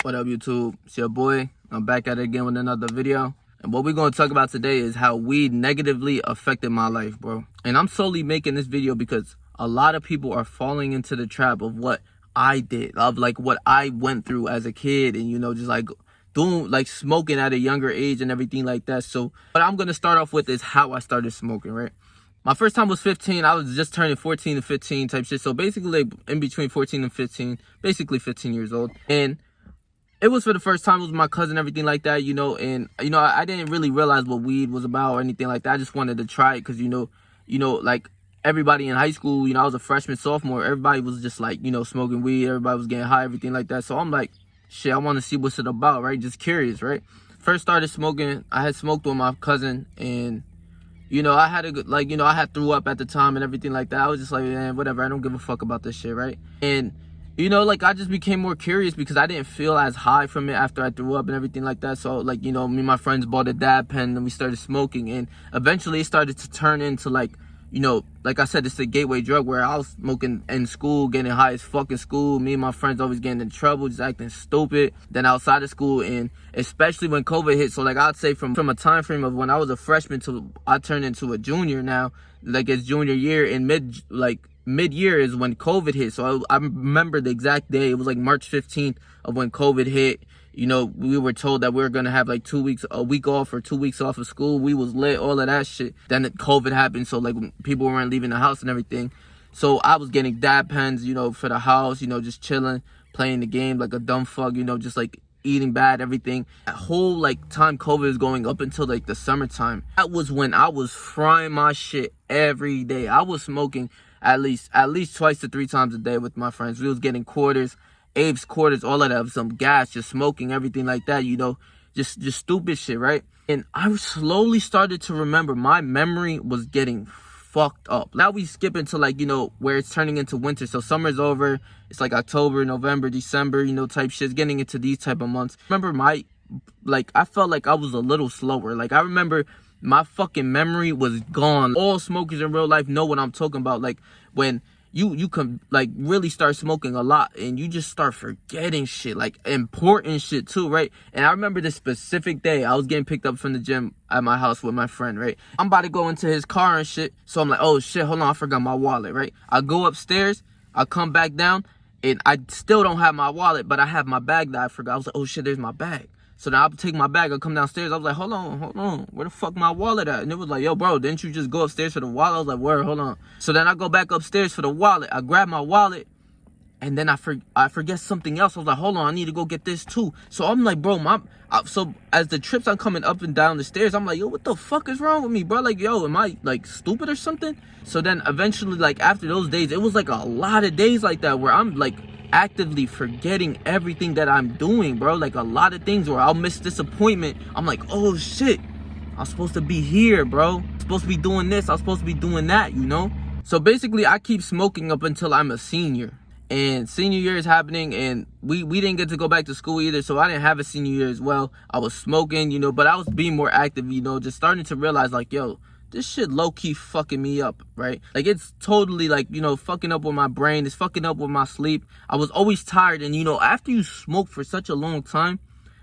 What up, YouTube? It's your boy. I'm back at it again with another video. And what we're going to talk about today is how weed negatively affected my life, bro. And I'm solely making this video because a lot of people are falling into the trap of what I did, of like what I went through as a kid, and you know, just like doing like smoking at a younger age and everything like that. So what I'm going to start off with is how I started smoking, right? My first time was 15. I was just turning 14 to 15 type shit. So basically like in between 14 and 15, basically 15 years old. And it was for the first time. It was my cousin, everything like that, you know. And, you know, I didn't really realize what weed was about or anything like that. I just wanted to try it because, you know, like everybody in high school, you know, I was a freshman, sophomore. Everybody was just like, you know, smoking weed. Everybody was getting high, everything like that. So I'm like, shit, I want to see what's it about, right? Just curious, right? First started smoking. I had smoked with my cousin, and you know, I had a good, like, you know, I had threw up at the time and everything like that. I was just like, man, whatever. I don't give a fuck about this shit, right? And, you know, like, I just became more curious because I didn't feel as high from it after I threw up and everything like that. So, like, you know, me and my friends bought a dab pen and we started smoking. And eventually it started to turn into, like, you know, like I said, it's a gateway drug where I was smoking in school, getting high as fuck in school. Me and my friends always getting in trouble, just acting stupid. Then outside of school, and especially when COVID hit. So like I'd say from a time frame of when I was a freshman to I turned into a junior now, like it's junior year, and mid-year is when COVID hit. So I remember the exact day. It was like March 15th of when COVID hit. You know, we were told that we were going to have like a week off or 2 weeks off of school. We was lit, all of that shit. Then COVID happened. So like people weren't leaving the house and everything. So I was getting dab pens, you know, for the house, you know, just chilling, playing the game like a dumb fuck, you know, just like eating bad, everything. That whole like time COVID is going up until like the summertime. That was when I was frying my shit every day. I was smoking at least 2 to 3 times a day with my friends. We was getting quarters, apes, quarters, all of that, some gas, just smoking, everything like that, you know, just stupid shit, right? And I slowly started to remember my memory was getting fucked up. Now we skip into like, you know, where it's turning into winter. So summer's over. It's like October, November, December, you know, type shit. Getting into these type of months. Remember I felt like I was a little slower. Like I remember my fucking memory was gone. All smokers in real life know what I'm talking about. Like when you can like really start smoking a lot and you just start forgetting shit, like important shit too, right? And I remember this specific day I was getting picked up from the gym at my house with my friend, right? I'm about to go into his car and shit, so I'm like, oh shit, hold on, I forgot my wallet, right? I go upstairs, I come back down, and I still don't have my wallet, but I have my bag that I forgot. I was like, oh shit, there's my bag. So then I'll take my bag, I'll come downstairs. I was like, hold on, where the fuck my wallet at? And it was like, yo, bro, didn't you just go upstairs for the wallet? I was like, word, hold on. So then I go back upstairs for the wallet. I grab my wallet, and then I forget something else. I was like, hold on, I need to go get this too. So I'm like, bro, so as the trips are coming up and down the stairs, I'm like, yo, what the fuck is wrong with me, bro? Like, yo, am I like stupid or something? So then eventually, like after those days, it was like a lot of days like that where I'm like actively forgetting everything that I'm doing, bro. Like a lot of things where I'll miss this appointment. I'm like, oh shit, I'm supposed to be here, bro. I'm supposed to be doing this. I'm supposed to be doing that, you know? So basically I keep smoking up until I'm a senior. And senior year is happening, and we didn't get to go back to school either, so I didn't have a senior year as well. I was smoking, you know, but I was being more active, you know, just starting to realize like, yo, this shit low-key fucking me up, right? Like, it's totally, like, you know, fucking up with my brain. It's fucking up with my sleep. I was always tired. And, you know, after you smoke for such a long time,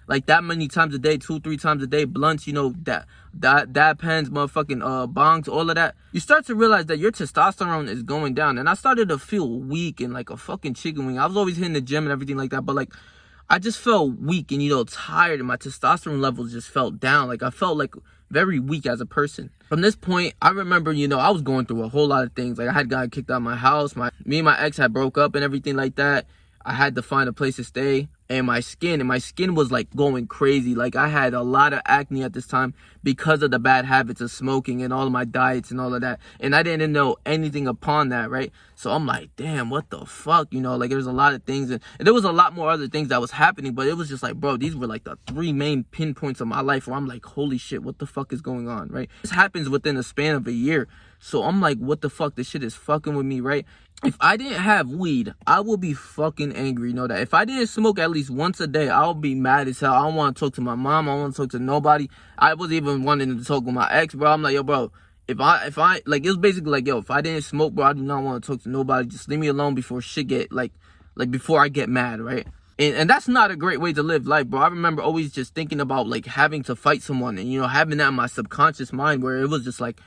like that many times a day, 2-3 times a day, blunts, you know, dab pens, motherfucking bongs, all of that, you start to realize that your testosterone is going down. And I started to feel weak and like a fucking chicken wing. I was always hitting the gym and everything like that, but like I just felt weak and, you know, tired, and my testosterone levels just felt down. Like I felt like very weak as a person. From this point, I remember, you know, I was going through a whole lot of things. Like I had gotten kicked out of my house. Me and my ex had broke up and everything like that. I had to find a place to stay. And my skin was like going crazy. Like I had a lot of acne at this time because of the bad habits of smoking and all of my diets and all of that. And I didn't know anything upon that, right? So I'm like, damn, what the fuck? You know, like there's a lot of things, and there was a lot more other things that was happening, but it was just like, bro, these were like the 3 main pinpoints of my life where I'm like, holy shit, what the fuck is going on, right? This happens within a span of a year. So I'm like, what the fuck? This shit is fucking with me, right? If I didn't have weed, I would be fucking angry, you know that. If I didn't smoke at least once a day, I would be mad as hell. I don't want to talk to my mom. I don't want to talk to nobody. I was even wanting to talk with my ex, bro. I'm like, yo, bro, if I like, it was basically like, yo, if I didn't smoke, bro, I do not want to talk to nobody. Just leave me alone before shit get, like before I get mad, right? And that's not a great way to live life, bro. I remember always just thinking about like having to fight someone and, you know, having that in my subconscious mind where it was just like,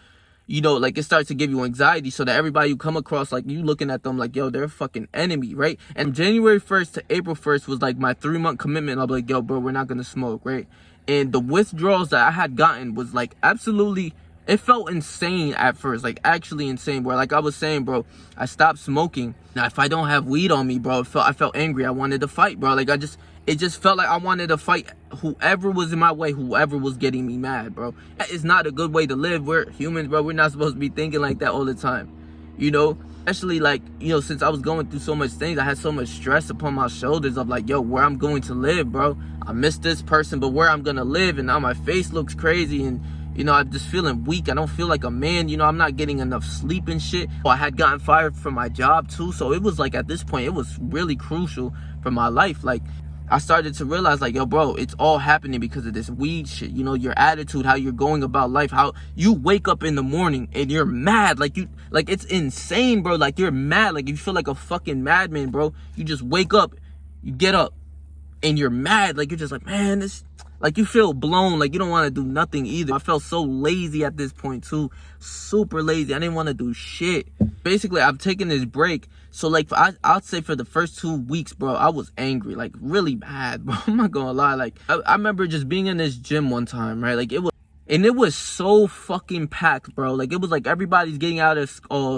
you know, like it starts to give you anxiety, so that everybody you come across, like you looking at them like, yo, they're a fucking enemy, right? And January 1st to April 1st was like my 3-month commitment. I'll be like, yo, bro, we're not gonna smoke, right? And the withdrawals that I had gotten was like absolutely, it felt insane at first, like actually insane, where like I was saying, bro, I stopped smoking. Now if I don't have weed on me, bro, I felt angry. I wanted to fight, bro. Like it just felt like I wanted to fight whoever was in my way, whoever was getting me mad, bro. That is not a good way to live. We're humans, bro. We're not supposed to be thinking like that all the time, you know? Especially like, you know, since I was going through so much things, I had so much stress upon my shoulders of like, yo, where I'm going to live, bro. I miss this person, but where I'm gonna live, and now my face looks crazy, and you know, I'm just feeling weak. I don't feel like a man. You know, I'm not getting enough sleep and shit. I had gotten fired from my job too. So it was like, at this point, it was really crucial for my life. Like, I started to realize like, yo, bro, it's all happening because of this weed shit. You know, your attitude, how you're going about life, how you wake up in the morning and you're mad. Like it's insane, bro. Like you're mad. Like you feel like a fucking madman, bro. You just wake up, you get up and you're mad. Like you're just like, man, this, like you feel blown. Like you don't want to do nothing either. I felt so lazy at this point too. Super lazy. I didn't want to do shit. Basically, I've taken this break. So like I'd say for the first 2 weeks, bro, I was angry, like really bad, bro. I'm not gonna lie. Like I remember just being in this gym one time, right? Like it was so fucking packed, bro. Like it was like everybody's getting out of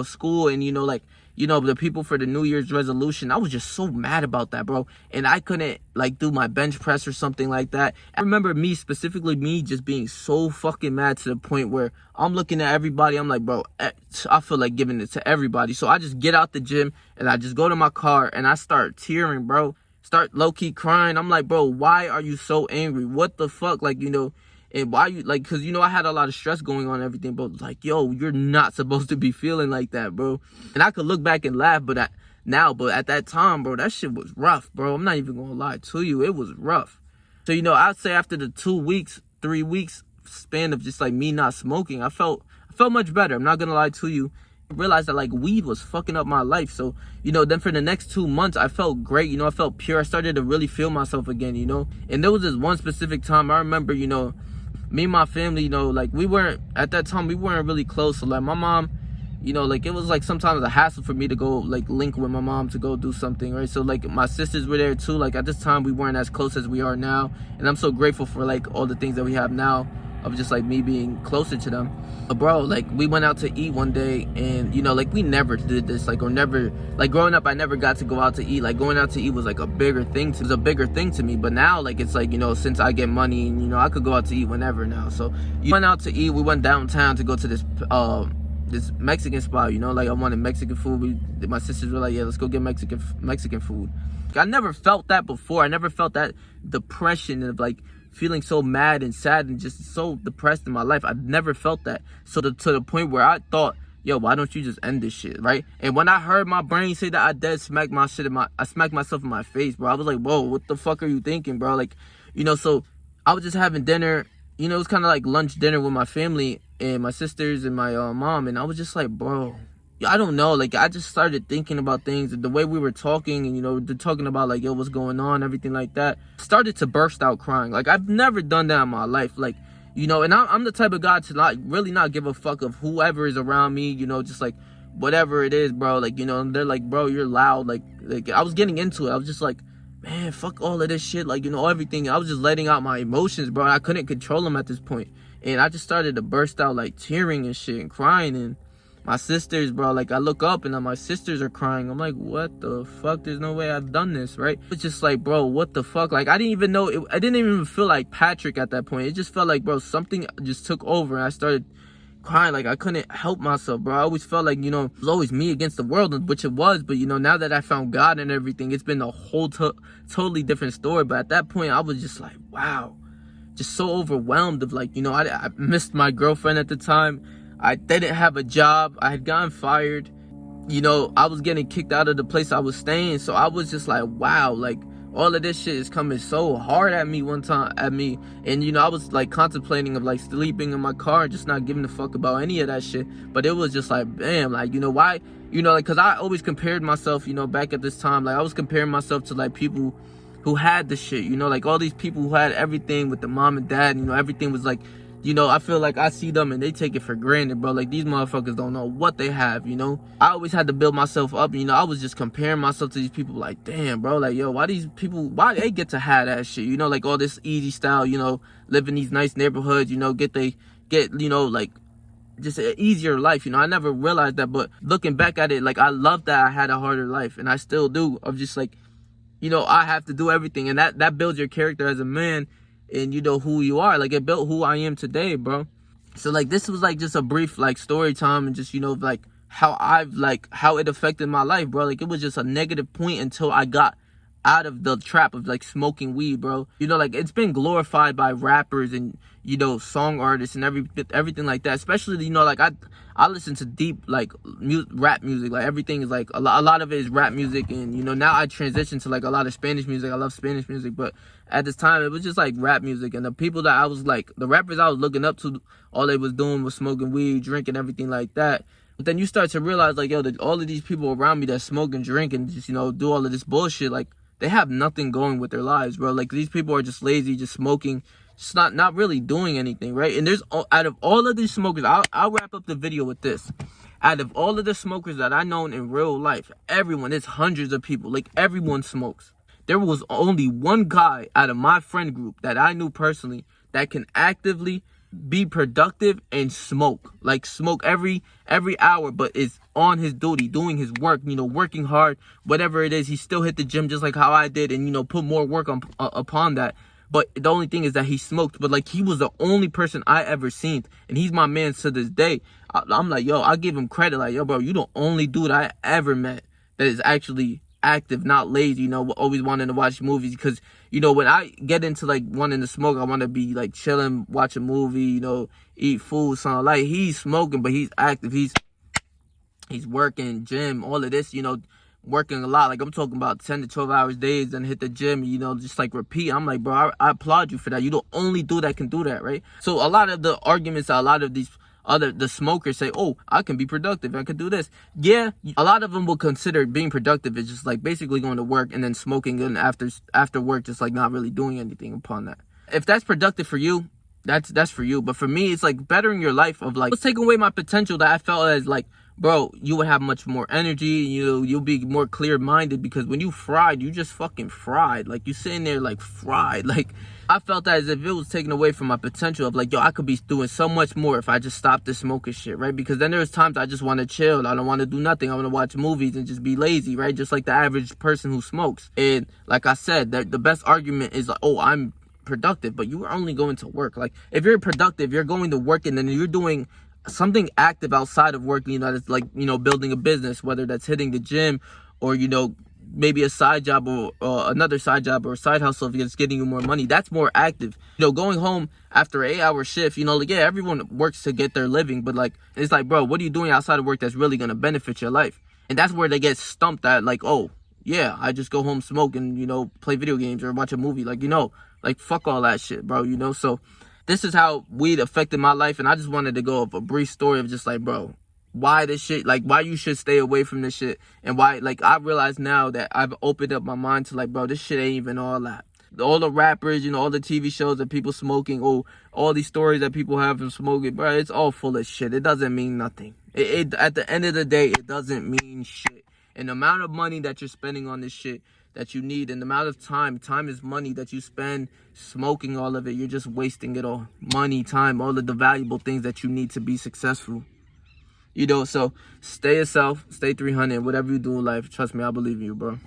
school, and you know, like, you know, the people for the New Year's resolution. I was just so mad about that, bro. And I couldn't like do my bench press or something like that. I remember specifically me just being so fucking mad to the point where I'm looking at everybody. I'm like, bro, I feel like giving it to everybody. So I just get out the gym and I just go to my car and I start tearing, bro. Start low-key crying. I'm like, bro, why are you so angry? What the fuck? Like, you know, and why you, like, because, you know, I had a lot of stress going on and everything, but like, yo, you're not supposed to be feeling like that, bro. And I could look back and laugh, but at that time, bro, that shit was rough, bro. I'm not even gonna lie to you. It was rough. So, you know, I'd say after the 2 weeks, 3 weeks span of just like me not smoking, I felt much better. I'm not gonna lie to you. I realized that like weed was fucking up my life. So, you know, then for the next 2 months, I felt great. You know, I felt pure. I started to really feel myself again, you know. And there was this one specific time I remember, you know, me and my family, you know, like at that time we weren't really close. So like my mom, you know, like it was like sometimes a hassle for me to go like link with my mom to go do something, right? So like my sisters were there too. Like at this time we weren't as close as we are now, and I'm so grateful for like all the things that we have now, of just like me being closer to them. But bro, like we went out to eat one day, and you know, like we never did this, like, or never, like growing up I never got to go out to eat. Like going out to eat was like a bigger thing to me. But now like it's like, you know, since I get money, and you know, I could go out to eat whenever now. So you went out to eat. We went downtown to go to this Mexican spot, you know, like I wanted Mexican food. My sisters were like, yeah, let's go get Mexican food. I never felt that before. I never felt that depression of like feeling so mad and sad and just so depressed in my life. I've never felt that. So to the point where I thought, yo, why don't you just end this shit, right? And when I heard my brain say that, I smacked myself in my face, bro. I was like, whoa, what the fuck are you thinking, bro? Like, you know, so I was just having dinner. You know, it was kind of like lunch dinner with my family and my sisters and my mom, and I was just like, bro, I don't know, like I just started thinking about things, the way we were talking, and you know, talking about like, yo, what's going on, everything like that. Started to burst out crying. Like I've never done that in my life, like, you know. And I'm the type of guy to not give a fuck of whoever is around me, you know, just like whatever it is, bro. Like, you know, and they're like, bro, you're loud. Like I was getting into it. I was just like, man, fuck all of this shit, like, you know, everything. I was just letting out my emotions, bro. I couldn't control them at this point, and I just started to burst out like tearing and shit and crying. And my sisters, bro, like I look up and my sisters are crying. I'm like, what the fuck? There's no way I've done this, right? It's just like, bro, what the fuck? Like I didn't even know I didn't even feel like Patrick at that point. It just felt like, bro, something just took over, and I started crying. Like I couldn't help myself, bro. I always felt like, you know, it was always me against the world, which it was. But you know, now that I found God and everything, it's been a whole totally different story. But at that point, I was just like, wow, just so overwhelmed of like, you know, I missed my girlfriend at the time. I didn't have a job. I had gotten fired. You know, I was getting kicked out of the place I was staying. So I was just like, wow, like all of this shit is coming so hard at me And, you know, I was like contemplating of like sleeping in my car and just not giving a fuck about any of that shit. But it was just like, damn, like, you know, why, you know, like, cause I always compared myself, you know, back at this time, like I was comparing myself to like people who had the shit, you know, like all these people who had everything with the mom and dad, you know, everything was like, you know, I feel like I see them and they take it for granted, bro. Like, these motherfuckers don't know what they have, you know. I always had to build myself up, you know. I was just comparing myself to these people like, damn, bro, like, yo, why these people, why they get to have that shit, you know, like all this easy style, you know, live in these nice neighborhoods, you know, get, you know, like, just an easier life, you know. I never realized that, but looking back at it, like, I love that I had a harder life, and I still do, of just like, you know, I have to do everything, and that builds your character as a man, and you know who you are. Like, it built who I am today, bro. So like, this was like just a brief like story time, and just, you know, like how how it affected my life, bro. Like, it was just a negative point until I got out of the trap of like smoking weed, bro. You know, like, it's been glorified by rappers and, you know, song artists and everything like that. Especially, you know, like, I listen to deep like rap music. Like, everything is like a lot of it is rap music, and you know, now I transitioned to like a lot of Spanish music. I love Spanish music, but at this time it was just like rap music, and the people that I was like, the rappers I was looking up to, all they was doing was smoking weed, drinking, everything like that. But then you start to realize, like, yo, all of these people around me that smoke and drink and just, you know, do all of this bullshit, like, they have nothing going with their lives, bro. Like, these people are just lazy, just smoking, just not really doing anything, right? And there's, out of all of these smokers, I'll wrap up the video with this. Out of all of the smokers that I known in real life, everyone, it's hundreds of people, like, everyone smokes. There was only one guy out of my friend group that I knew personally that can actively be productive and smoke. Like, smoke every hour, but is on his duty, doing his work, you know, working hard, whatever it is. He still hit the gym just like how I did, and, you know, put more work on upon that. But the only thing is that he smoked. But like, he was the only person I ever seen, and he's my man to this day. I'm like, yo, I give him credit, like, yo, bro, you the only dude I ever met that is actually active, not lazy, you know, always wanting to watch movies. Because, you know, when I get into like wanting to smoke, I want to be like chilling, watch a movie, you know, eat food, something. Like, he's smoking, but he's active, he's working, gym, all of this, you know, working a lot. Like, I'm talking about 10 to 12 hours days, and hit the gym, you know, just like repeat. I'm like, bro, I applaud you for that. You the only dude that can do that, right? So a lot of the arguments, a lot of these the smokers say, oh, I can be productive, I can do this. Yeah, a lot of them will consider being productive is just like basically going to work and then smoking, and after work just like not really doing anything upon that. If that's productive for you, that's for you. But for me, it's like bettering your life, of like, let's take away my potential that I felt as like, bro, you would have much more energy, you'll be more clear-minded, because when you fried, you just fucking fried. Like, you sitting there like fried. Like, I felt that as if it was taken away from my potential of like, yo, I could be doing so much more if I just stopped this smoking shit, right? Because then there's times I just want to chill, I don't want to do nothing, I want to watch movies and just be lazy, right? Just like the average person who smokes. And like I said, that the best argument is like, oh, I'm productive, but you are only going to work. Like, if you're productive, you're going to work, and then you're doing something active outside of work, you know, that's like, you know, building a business, whether that's hitting the gym, or, you know, maybe a side job, or another side job, or a side hustle if it's getting you more money. That's more active. You know, going home after an 8-hour shift, you know, like, yeah, everyone works to get their living, but like, it's like, bro, what are you doing outside of work that's really going to benefit your life? And that's where they get stumped at, like, oh, yeah, I just go home, smoke, and, you know, play video games or watch a movie. Like, you know, like, fuck all that shit, bro, you know? So this is how weed affected my life, and I just wanted to go of a brief story of just like, bro, why this shit, like, why you should stay away from this shit, and why, like, I realize now that I've opened up my mind to like, bro, this shit ain't even all that. All the rappers, you know, all the TV shows that people smoking, oh, all these stories that people have from smoking, bro, it's all full of shit. It doesn't mean nothing. It at the end of the day, it doesn't mean shit. And the amount of money that you're spending on this shit that you need, and the amount of time is money that you spend smoking all of it, you're just wasting it all. Money, time, all of the valuable things that you need to be successful. You know, so stay yourself, stay 300, whatever you do in life. Trust me, I believe in you, bro.